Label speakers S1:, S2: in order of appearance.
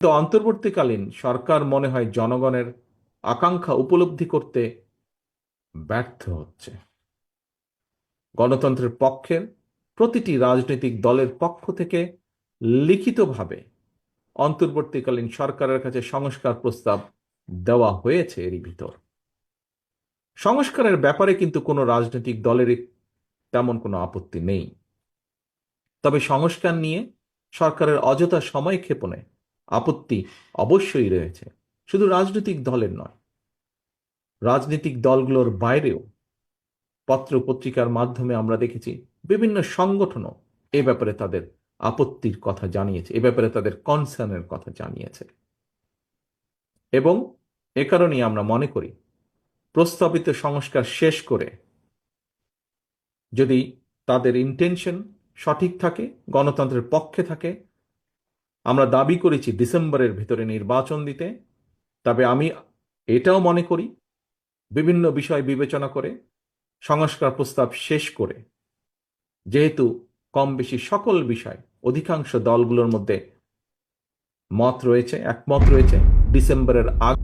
S1: তো অন্তর্বর্তীকালীন সরকার মনে হয় জনগণের আকাঙ্ক্ষা উপলব্ধি করতে ব্যর্থ হচ্ছে। গণতন্ত্রের পক্ষের প্রতিটি রাজনৈতিক দলের পক্ষ থেকে লিখিতভাবে অন্তর্বর্তীকালীন সরকারের কাছে সংস্কার প্রস্তাব দেওয়া হয়েছে। এরই ভিতর সংস্কারের ব্যাপারে কিন্তু কোনো রাজনৈতিক দলেরই তেমন কোনো আপত্তি নেই। তবে সংস্কার নিয়ে সরকারের অযথা সময় ক্ষেপণে আপত্তি অবশ্যই রয়েছে, শুধু রাজনৈতিক দলের নয়, রাজনৈতিক দলগুলোর বাইরেও পত্র পত্রিকার মাধ্যমে আমরা দেখেছি বিভিন্ন সংগঠনও এ ব্যাপারে তাদের আপত্তির কথা জানিয়েছে, এ ব্যাপারে তাদের কনসার্নের কথা জানিয়েছে। এবং এ কারণেই আমরা মনে করি প্রস্তাবিত সংস্কার শেষ করে যদি তাদের ইন্টেনশন সঠিক থাকে, গণতন্ত্রের পক্ষে থাকে, আমরা দাবি করেছি ডিসেম্বরের ভিতরে নির্বাচন দিতে, তবে আমি এটাও মনে করি বিভিন্ন বিষয় বিবেচনা করে সংস্কার প্রস্তাব শেষ করে, যেহেতু কম বেশি সকল বিষয় অধিকাংশ দলগুলোর মধ্যে একমত রয়েছে, ডিসেম্বরের আগে